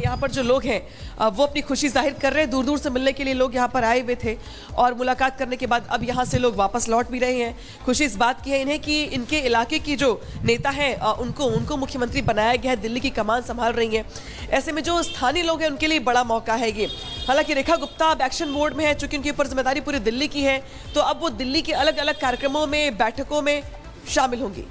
यहाँ पर जो लोग हैं वो अपनी खुशी जाहिर कर रहे हैं। दूर दूर से मिलने के लिए लोग यहाँ पर आए हुए थे और मुलाकात करने के बाद अब यहाँ से लोग वापस लौट भी रहे हैं। खुशी इस बात की है इन्हें कि इनके इलाके की जो नेता है उनको मुख्यमंत्री बनाया गया है, दिल्ली की कमान संभाल रही हैं। ऐसे में जो स्थानीय लोग हैं उनके लिए बड़ा मौका है ये। हालांकि रेखा गुप्ता अब एक्शन मोड में है, चूंकि उनके ऊपर जिम्मेदारी पूरी दिल्ली की है, तो अब वो दिल्ली के अलग अलग कार्यक्रमों में, बैठकों में शामिल होंगी।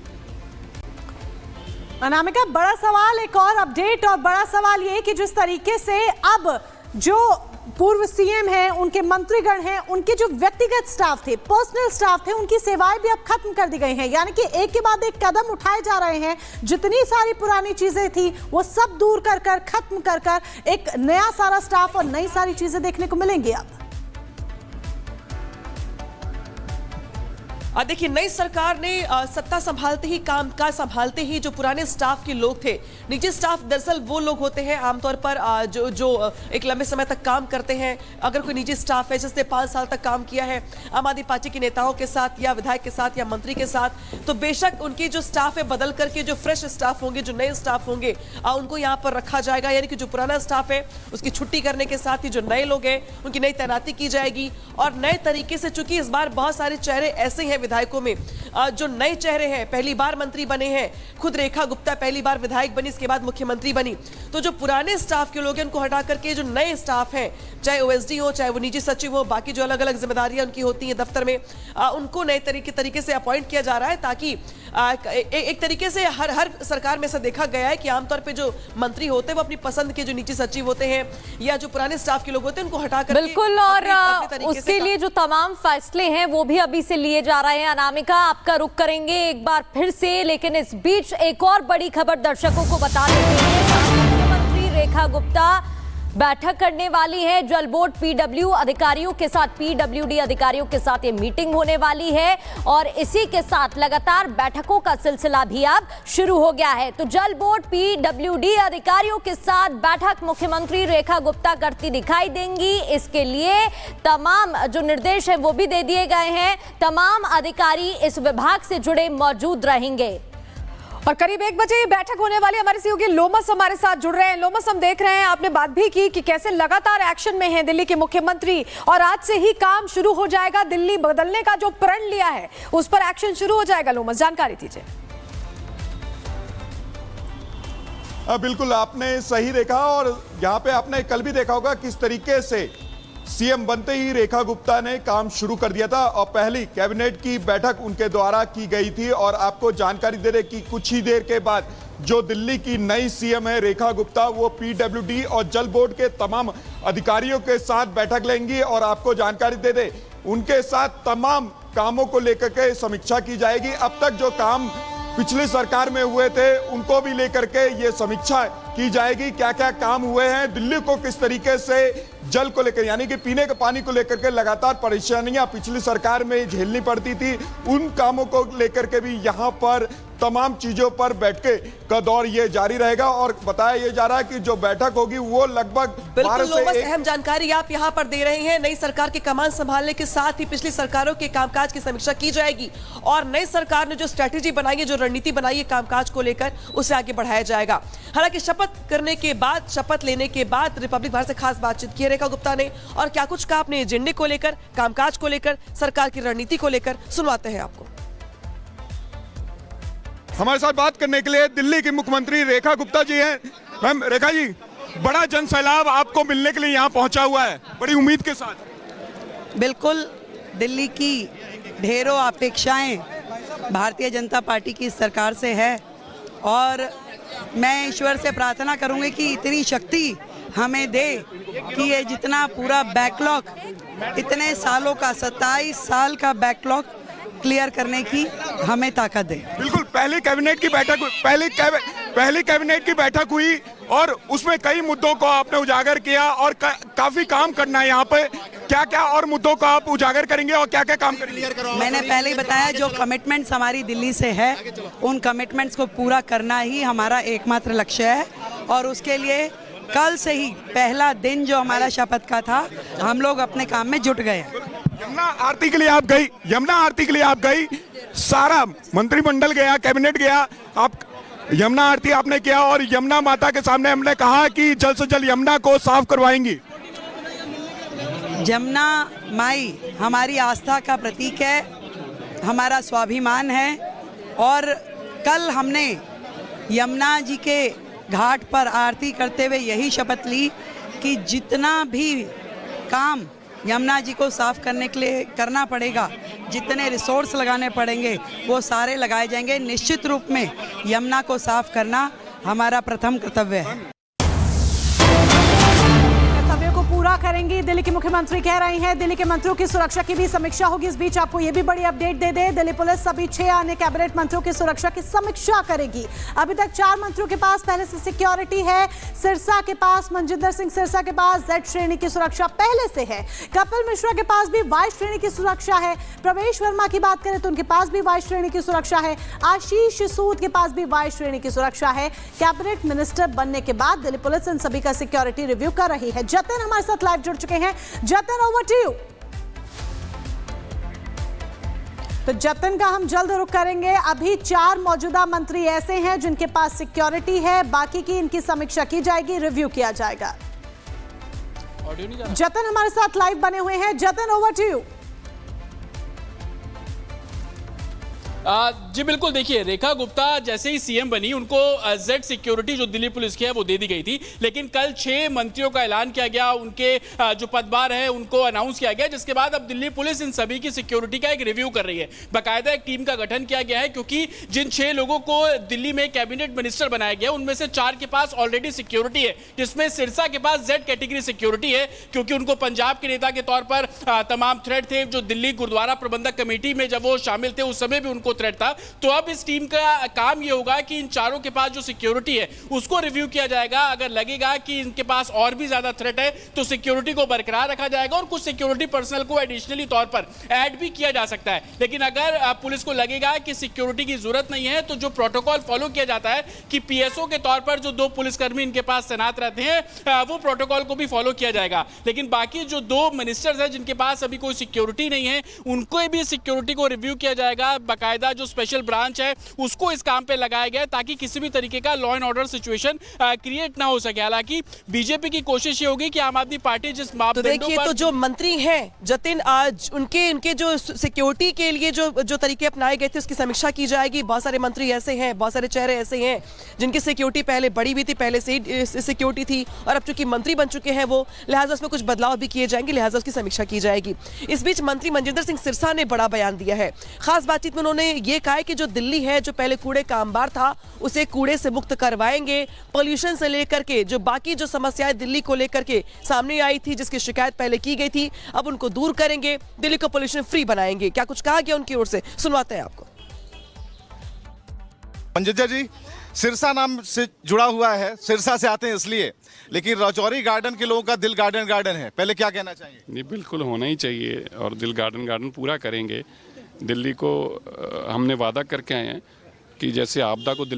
अनामिका, बड़ा सवाल, एक और अपडेट, और बड़ा सवाल ये कि जिस तरीके से अब जो पूर्व सीएम हैं, उनके मंत्रीगण हैं, उनके जो व्यक्तिगत स्टाफ थे, पर्सनल स्टाफ थे, उनकी सेवाएं भी अब खत्म कर दी गई हैं। यानी कि एक के बाद एक कदम उठाए जा रहे हैं। जितनी सारी पुरानी चीजें थी वो सब दूर कर कर, खत्म कर कर एक नया सारा स्टाफ और नई सारी चीजें देखने को मिलेंगी अब। देखिए, नई सरकार ने सत्ता संभालते ही, कामकाज संभालते ही जो पुराने स्टाफ के लोग थे, निजी स्टाफ दरअसल वो लोग होते हैं आमतौर पर जो एक लंबे समय तक काम करते हैं। अगर कोई निजी स्टाफ है जिसने 5 साल तक काम किया है आम आदमी पार्टी के नेताओं के साथ या विधायक के साथ या मंत्री के साथ, तो बेशक उनकी जो स्टाफ है बदल करके जो फ्रेश स्टाफ होंगे, जो नए स्टाफ होंगे, उनको यहाँ पर रखा जाएगा। यानी कि जो पुराना स्टाफ है उसकी छुट्टी करने के साथ ही जो नए लोग हैं उनकी नई तैनाती की जाएगी। और नए तरीके से, चूंकि इस बार बहुत सारे चेहरे ऐसे हैं विधायकों में जो नए चेहरे हैं, पहली बार मंत्री बने हैं, खुद रेखा गुप्ता पहली बार विधायक बनी, इसके बाद मुख्यमंत्री बनी, तो जो पुराने स्टाफ के लोग हैं उनको हटा करके जो नए स्टाफ हैं, चाहे ओएसडी हो, चाहे वो निजी सचिव हो, बाकी जो अलग अलग जिम्मेदारियां उनकी होती हैं दफ्तर में, उनको नए तरीके से अपॉइंट किया जा रहा है, ताकि एक तरीके से हर सरकार में ऐसा देखा गया है कि आमतौर पर जो मंत्री होते हैं वो अपनी पसंद के जो निजी सचिव होते हैं या जो पुराने स्टाफ के लोग होते हैं उनको हटा कर, बिल्कुल, और उसके लिए जो तमाम फैसले हैं वो भी अभी से लिए जा रहे हैं। अनामिका, आपका रुख करेंगे एक बार फिर से, लेकिन इस बीच एक और बड़ी खबर दर्शकों को बता देते हैं। मुख्यमंत्री रेखा गुप्ता बैठक करने वाली है। जल बोर्ड पीडब्ल्यू अधिकारियों के साथ, पीडब्ल्यूडी अधिकारियों के साथ ये मीटिंग होने वाली है और इसी के साथ लगातार बैठकों का सिलसिला भी अब शुरू हो गया है। तो जल बोर्ड पीडब्ल्यूडी अधिकारियों के साथ बैठक मुख्यमंत्री रेखा गुप्ता करती दिखाई देंगी। इसके लिए तमाम जो निर्देश है वो भी दे दिए गए हैं। तमाम अधिकारी इस विभाग से जुड़े मौजूद रहेंगे और करीब 1 बजे ये बैठक होने वाली। हमारे सहयोगी लोमस हमारे साथ जुड़ रहे हैं। लोमस, हम देख रहे हैं, आपने बात भी की कि कैसे लगातार एक्शन में हैं दिल्ली के मुख्यमंत्री और आज से ही काम शुरू हो जाएगा। दिल्ली बदलने का जो प्रण लिया है उस पर एक्शन शुरू हो जाएगा। लोमस, जानकारी दीजिए। बिल्कुल, आपने सही देखा और यहाँ पे आपने कल भी देखा होगा किस तरीके से सीएम बनते ही रेखा गुप्ता ने काम शुरू कर दिया था और पहली कैबिनेट की बैठक उनके द्वारा की गई थी। और आपको जानकारी दे रहे कि कुछ ही देर के बाद जो दिल्ली की नई सीएम है रेखा गुप्ता, वो पीडब्ल्यूडी और जल बोर्ड के तमाम अधिकारियों के साथ बैठक लेंगी और आपको जानकारी दे दे उनके साथ तमाम कामों को लेकर के समीक्षा की जाएगी। अब तक जो काम पिछली सरकार में हुए थे उनको भी लेकर के ये समीक्षा की जाएगी, क्या क्या काम हुए हैं, दिल्ली को किस तरीके से जल को लेकर, यानी कि पीने के पानी को लेकर के लगातार परेशानियां पिछली सरकार में झेलनी पड़ती थी, उन कामों को लेकर के भी यहाँ पर तमाम चीजों पर बैठके का दौर ये जारी रहेगा। और बताया ये जा रहा है कि जो बैठक होगी वो लगभग 12 से अहम जानकारी आप यहाँ पर दे रहे हैं। नई सरकार की कमान संभालने के साथ ही पिछली सरकारों के कामकाज की समीक्षा की जाएगी और नई सरकार ने जो स्ट्रेटेजी बनाई है, जो रणनीति बनाई है कामकाज को लेकर, उसे आगे बढ़ाया जाएगा। हालांकि शपथ करने के बाद, शपथ लेने के बाद रिपब्लिक भर से खास बातचीत की रेखा गुप्ता ने और क्या कुछ कहा अपने एजेंडे को लेकर, कामकाज को लेकर, सरकार की रणनीति को लेकर, सुनवाते हैं आपको। हमारे साथ बात करने के लिए दिल्ली की मुख्यमंत्री रेखा गुप्ता जी हैं। मैम रेखा जी, बड़ा जनसैलाब आपको मिलने के लिए यहाँ पहुंचा हुआ है, बड़ी उम्मीद के साथ। बिल्कुल, दिल्ली की ढेरों अपेक्षाएं भारतीय जनता पार्टी की सरकार से है और मैं ईश्वर से प्रार्थना करूंगी कि इतनी शक्ति हमें दे कि ये जितना पूरा बैकलॉग, इतने सालों का 27 साल का बैकलॉग क्लियर करने की हमें ताकत दे। बिल्कुल, पहली कैबिनेट की बैठक हुई और उसमें कई मुद्दों को आपने उजागर किया और काफी काम करना है यहाँ पे। क्या क्या और मुद्दों को आप उजागर करेंगे और क्या क्या काम करेंगे? मैंने पहले ही बताया, जो कमिटमेंट्स हमारी दिल्ली से है उन कमिटमेंट्स को पूरा करना ही हमारा एकमात्र लक्ष्य है और उसके लिए कल से ही पहला दिन जो हमारा शपथ का था, हम लोग अपने काम में जुट गए। यमुना आरती के लिए आप गई, सारा मंत्रिमंडल गया, कैबिनेट गया, यमुना आरती आपने किया और यमुना माता के सामने हमने कहा कि जल्द से जल्द यमुना को साफ करवाएंगी। जमुना माई हमारी आस्था का प्रतीक है, हमारा स्वाभिमान है और कल हमने यमुना जी के घाट पर आरती करते हुए यही शपथ ली कि जितना भी काम यमुना जी को साफ करने के लिए करना पड़ेगा, जितने रिसोर्स लगाने पड़ेंगे वो सारे लगाए जाएंगे। निश्चित रूप में यमुना को साफ करना हमारा प्रथम कर्तव्य है। कर्तव्य को पूरा करेंगी, दिल्ली की मुख्यमंत्री कह रही हैं। दिल्ली के मंत्रियों की सुरक्षा की भी समीक्षा होगी। इस बीच आपको ये भी बड़ी अपडेट दे दे, दिल्ली पुलिस सभी 6 अन्य कैबिनेट मंत्रियों की सुरक्षा की समीक्षा करेगी। अभी तक 4 मंत्रियों के पास पहले से सिक्योरिटी है। सिरसा के पास, मनजिंदर सिंह सिरसा के पास Z श्रेणी की सुरक्षा पहले से है। कपिल मिश्रा के पास भी Y श्रेणी की सुरक्षा है। प्रवेश वर्मा की बात करें तो उनके पास भी Y श्रेणी की सुरक्षा है। आशीष सूद के पास भी Y श्रेणी की सुरक्षा है। कैबिनेट मिनिस्टर बनने के बाद दिल्ली पुलिस इन सभी का सिक्योरिटी रिव्यू कर रही है। जतिन हमारे साथ लाइव जुड़ चुके हैं। Jatin, over to you. तो जतिन का हम जल्द रुख करेंगे। अभी 4 मौजूदा मंत्री ऐसे हैं जिनके पास सिक्योरिटी है, बाकी की इनकी समीक्षा की जाएगी, रिव्यू किया जाएगा। जतिन हमारे साथ लाइव बने हुए हैं। Jatin, over to you. जी बिल्कुल, देखिए रेखा गुप्ता जैसे ही सीएम बनी उनको Z सिक्योरिटी जो दिल्ली पुलिस की है वो दे दी गई थी, लेकिन कल 6 मंत्रियों का ऐलान किया गया, उनके जो पदभार है उनको अनाउंस किया गया, जिसके बाद अब दिल्ली पुलिस इन सभी की सिक्योरिटी का एक रिव्यू कर रही है। बाकायदा एक टीम का गठन किया गया है, क्योंकि जिन 6 लोगों को दिल्ली में कैबिनेट मिनिस्टर बनाया गया उनमें से 4 के पास ऑलरेडी सिक्योरिटी है, जिसमें सिरसा के पास Z कैटेगरी सिक्योरिटी है, क्योंकि उनको पंजाब के नेता के तौर पर तमाम थ्रेट थे। जो दिल्ली गुरुद्वारा प्रबंधक कमेटी में जब वो शामिल थे उस समय भी उनको थ्रेट था। तो अब इस टीम का काम ये होगा कि इन चारों के पास जो सिक्योरिटी है उसको रिव्यू किया जाएगा। अगर लगेगा कि इनके पास और भी ज्यादा थ्रेट है तो सिक्योरिटी को बरकरार रखा जाएगा और कुछ सिक्योरिटी पर्सनल को एडिशनली तौर पर ऐड भी किया जा सकता है। लेकिन अगर पुलिस को लगेगा कि सिक्योरिटी की जरूरत नहीं है तो जो प्रोटोकॉल फॉलो किया जाता है कि पीएसओ के तौर पर जो 2 पुलिसकर्मी इनके पास तैनात रहते हैं वो प्रोटोकॉल को भी फॉलो किया जाएगा। लेकिन बाकी जो 2 मिनिस्टर्स हैं जिनके पास अभी कोई सिक्योरिटी नहीं है उनको भी सिक्योरिटी को रिव्यू किया जाएगा। बाकायदा जो स्पेशल ब्रांच है उसको इस काम पे लगाया गया ताकि किसी भी तरीके का law and order situation create ना हो सके। हालांकि बीजेपी की कोशिश ये होगी कि आम आदमी पार्टी जिस मापदंडों देखिए तो जो मंत्री हैं जतिन, आज उनके जो सिक्योरिटी के लिए जो तरीके अपनाए गए थे उसकी समीक्षा की जाएगी। बहुत सारे मंत्री ऐसे हैं, बहुत सारे चेहरे ऐसे हैं जिनकी सिक्योरिटी पहले बड़ी भी थी, पहले से ही सिक्योरिटी थी और अब चूंकि मंत्री बन चुके हैं वो, लिहाजा उसमें कुछ बदलाव भी किए जाएंगे, लिहाजा उसकी समीक्षा की जाएगी। इस बीच मंत्री मनजिंदर सिंह सिरसा ने बड़ा बयान दिया है। खास बातचीत में उन्होंने ये कहा है कि जो दिल्ली है जो पहले कूड़े का अंबार था उसे कूड़े से मुक्त करवाएंगे। पोल्यूशन से लेकर के जो बाकी जो समस्याएं दिल्ली को लेकर के सामने आई थी, जिसकी शिकायत पहले की गई थी, अब उनको दूर करेंगे, दिल्ली को पोल्यूशन फ्री बनाएंगे। क्या कुछ कहा गया उनकी ओर से, सुनवाते हैं आपको। मनजिंदर जी, सिरसा नाम से जुड़ा हुआ है, सिरसा से आते हैं इसलिए, लेकिन राजौरी गार्डन के लोगों का दिल गार्डन है, पहले क्या कहना चाहिए? नहीं, बिल्कुल होना ही चाहिए और दिल गार्डन पूरा करेंगे। दिल्ली को हमने वादा करके आए हैं कि जैसे आपदा को दिल्ली